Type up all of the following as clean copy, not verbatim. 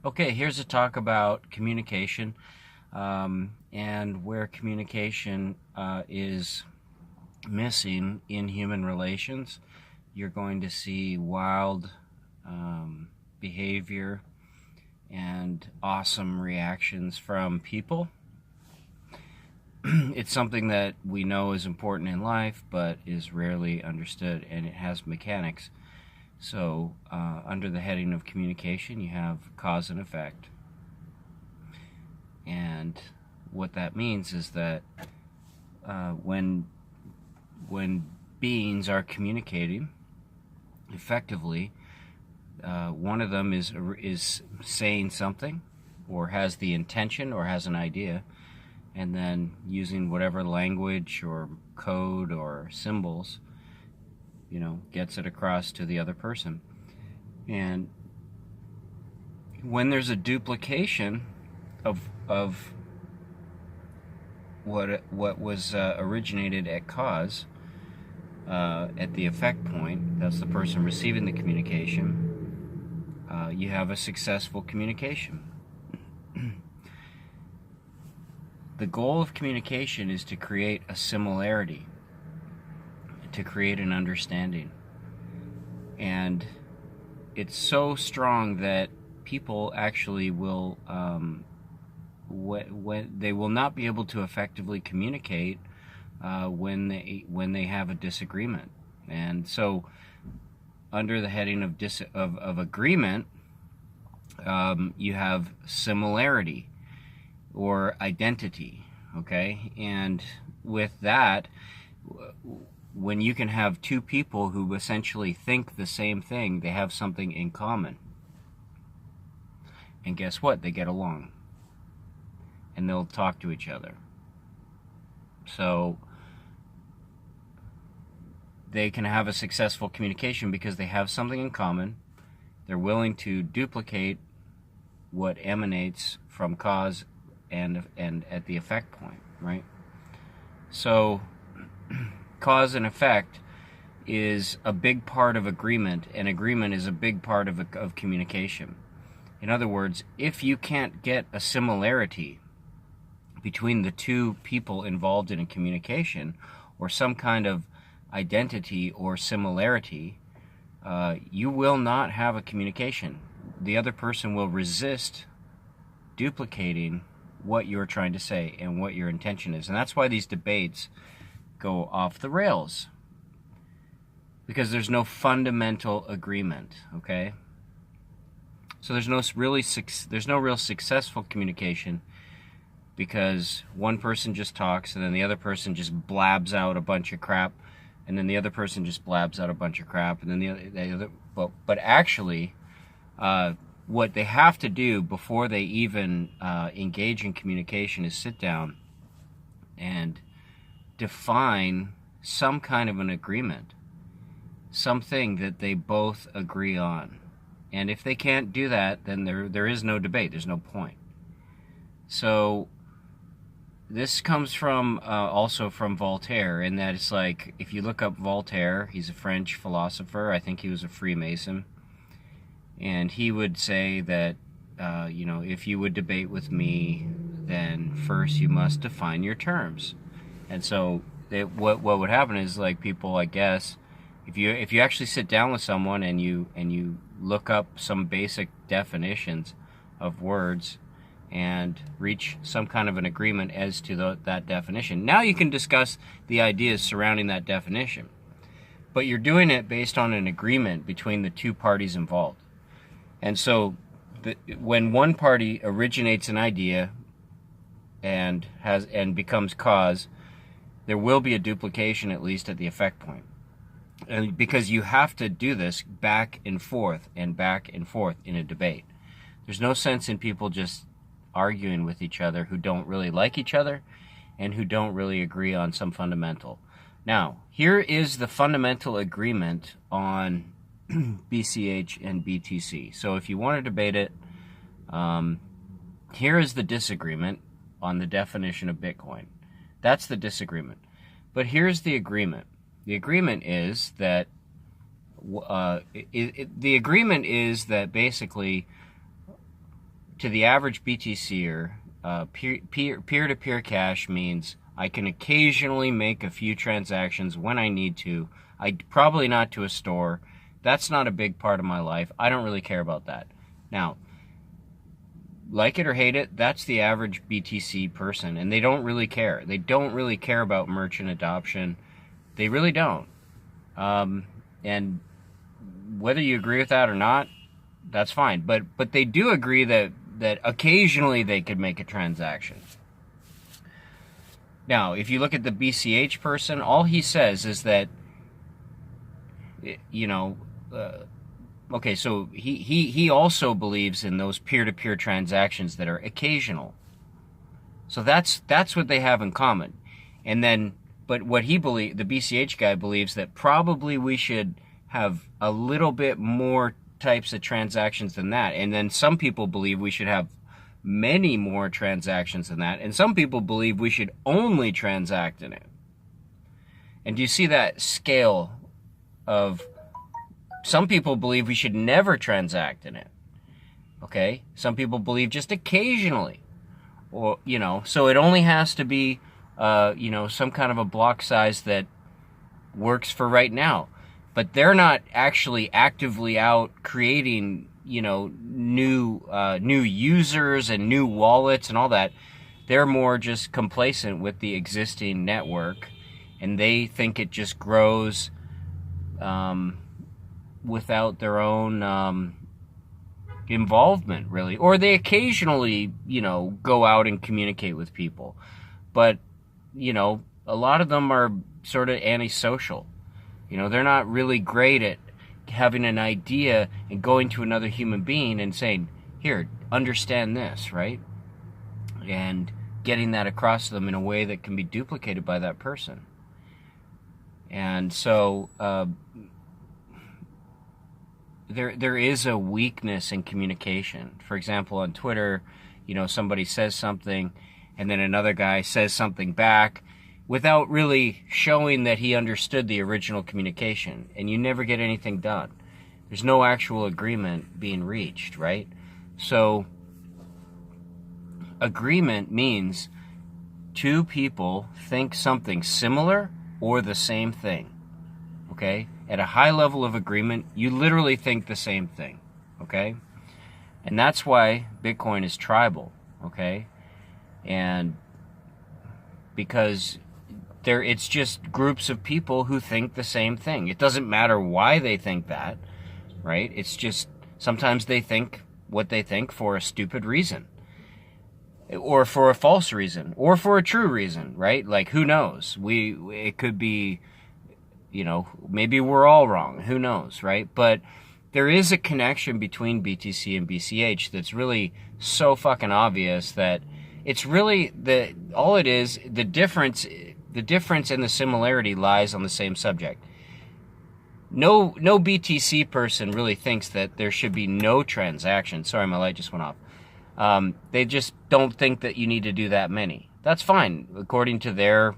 Okay, here's a talk about communication and where communication is missing in human relations. You're going to see wild behavior and awesome reactions from people. It's something that we know is important in life, but is rarely understood, and it has mechanics. So, under the heading of communication, you have cause and effect. And what that means is that when beings are communicating effectively, one of them is saying something, or has the intention, or has an idea, and then using whatever language or code or symbols, gets it across to the other person. And when there's a duplication of what was originated at cause, at the effect point, that's the person receiving the communication, you have a successful communication. The goal of communication is to create a similarity, to create an understanding. And it's so strong that people actually will, they will not be able to effectively communicate when they have a disagreement. And so, under the heading of agreement, you have similarity or identity. Okay, and with that, when you can have two people who essentially think the same thing, they have something in common. And guess what? They get along. And they'll talk to each other. So they can have a successful communication because they have something in common. They're willing to duplicate what emanates from cause and at the effect point, right? So cause and effect is a big part of agreement, and agreement is a big part of communication. In other words, if you can't get a similarity between the two people involved in a communication, or some kind of identity or similarity, you will not have a communication. The other person will resist duplicating what you're trying to say and what your intention is. And that's why these debates go off the rails, because there's no fundamental agreement. Okay, so there's no real successful communication, because one person just talks and then the other person just blabs out a bunch of crap, and then the other person just blabs out a bunch of crap, and then the other but actually, what they have to do before they even engage in communication is sit down and define some kind of an agreement, something that they both agree on. And if they can't do that, then there is no debate. There's no point. So this comes from also from Voltaire, in that it's like, if you look up Voltaire, he's a French philosopher. I think he was a Freemason. And he would say that, if you would debate with me, then first you must define your terms. And so what would happen is, like, people, I guess, if you actually sit down with someone and you look up some basic definitions of words and reach some kind of an agreement as to that definition, now you can discuss the ideas surrounding that definition. But you're doing it based on an agreement between the two parties involved. And so when one party originates an idea and becomes cause, there will be a duplication, at least at the effect point. And because you have to do this back and forth in a debate. There's no sense in people just arguing with each other who don't really like each other and who don't really agree on some fundamental. Now, here is the fundamental agreement on BCH and BTC. So if you want to debate it, here is the disagreement on the definition of Bitcoin. That's the disagreement. But here's the agreement. The agreement is that basically to the average BTCer, peer-to-peer cash means I can occasionally make a few transactions when I need to. Probably not to a store. That's not a big part of my life. I don't really care about that. Now, like it or hate it, that's the average BTC person, and they don't really care. They don't really care about merchant adoption. They really don't. And whether you agree with that or not, that's fine. But they do agree that occasionally they could make a transaction. Now, if you look at the BCH person, all he says is that, okay, so he also believes in those peer-to-peer transactions that are occasional. So that's what they have in common. And then, but what the BCH guy believes that probably we should have a little bit more types of transactions than that. And then some people believe we should have many more transactions than that. And some people believe we should only transact in it. And do you see that scale of, some people believe we should never transact in it. Okay? Some people believe just occasionally. Or, so it only has to be, some kind of a block size that works for right now. But they're not actually actively out creating, new users and new wallets and all that. They're more just complacent with the existing network, and they think it just grows without their own involvement, really. Or they occasionally, go out and communicate with people. But, a lot of them are sort of antisocial. They're not really great at having an idea and going to another human being and saying, here, understand this, right? And getting that across to them in a way that can be duplicated by that person. And so there is a weakness in communication. For example, on Twitter, somebody says something and then another guy says something back without really showing that he understood the original communication, and you never get anything done. There's no actual agreement being reached, right? So, agreement means two people think something similar or the same thing, okay? At a high level of agreement, you literally think the same thing, okay? And that's why Bitcoin is tribal, okay? And because it's just groups of people who think the same thing. It doesn't matter why they think that, right? It's just sometimes they think what they think for a stupid reason, or for a false reason, or for a true reason, right? Like, who knows? It could be, maybe we're all wrong. Who knows, right? But there is a connection between BTC and BCH that's really so fucking obvious that it's really the difference and the similarity lies on the same subject. No BTC person really thinks that there should be no transactions. Sorry, my light just went off. They just don't think that you need to do that many. That's fine, according to their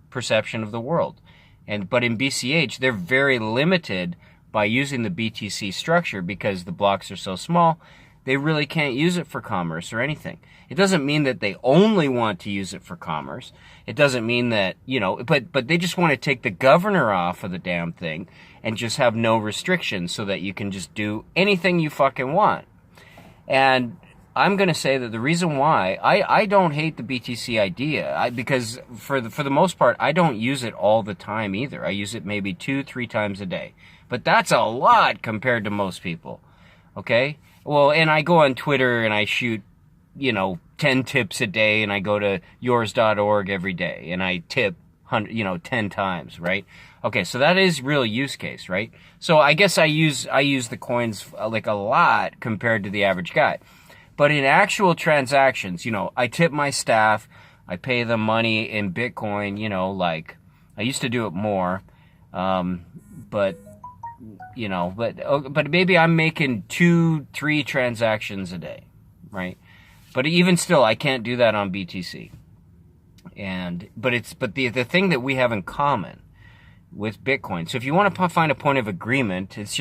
perception of the world. But in BCH, they're very limited by using the BTC structure because the blocks are so small. They really can't use it for commerce or anything. It doesn't mean that they only want to use it for commerce. It doesn't mean that, but they just want to take the governor off of the damn thing and just have no restrictions so that you can just do anything you fucking want. And I'm going to say that the reason why I don't hate the BTC idea, because for the most part, I don't use it all the time either. I use it maybe 2-3 times a day. But that's a lot compared to most people. Okay? Well, and I go on Twitter and I shoot, 10 tips a day, and I go to yours.org every day and I tip 10 times, right? Okay, so that is real use case, right? So I guess I use the coins like a lot compared to the average guy. But in actual transactions, I tip my staff, I pay them money in Bitcoin, like I used to do it more, but maybe I'm making 2-3 transactions a day, right? But even still, I can't do that on BTC. But the thing that we have in common with Bitcoin. So if you want to find a point of agreement, it's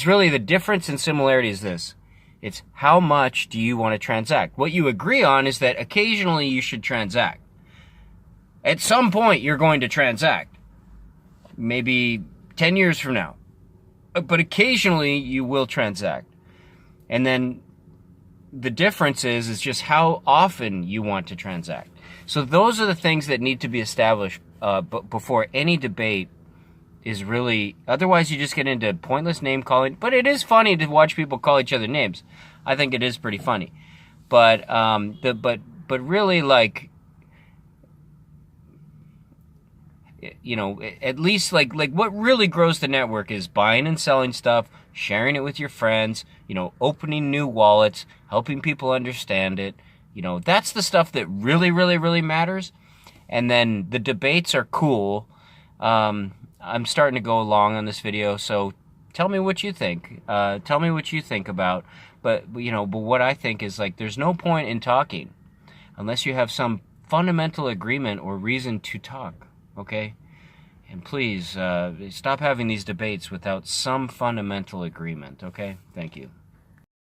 really the difference and similarity is this. It's how much do you want to transact? What you agree on is that occasionally you should transact. At some point, you're going to transact. Maybe 10 years from now. But occasionally, you will transact. And then the difference is just how often you want to transact. So those are the things that need to be established before any debate is really... Otherwise, you just get into pointless name calling. But it is funny to watch people call each other names. I think it is pretty funny. But really, like... You know, at least like what really grows the network is buying and selling stuff, sharing it with your friends, you know, opening new wallets, helping people understand it. You know, that's the stuff that really, really, really matters. And then the debates are cool. I'm starting to go long on this video, so tell me what you think. Tell me what you think about. But what I think is, like, there's no point in talking unless you have some fundamental agreement or reason to talk. Okay? And please, stop having these debates without some fundamental agreement, okay? Thank you.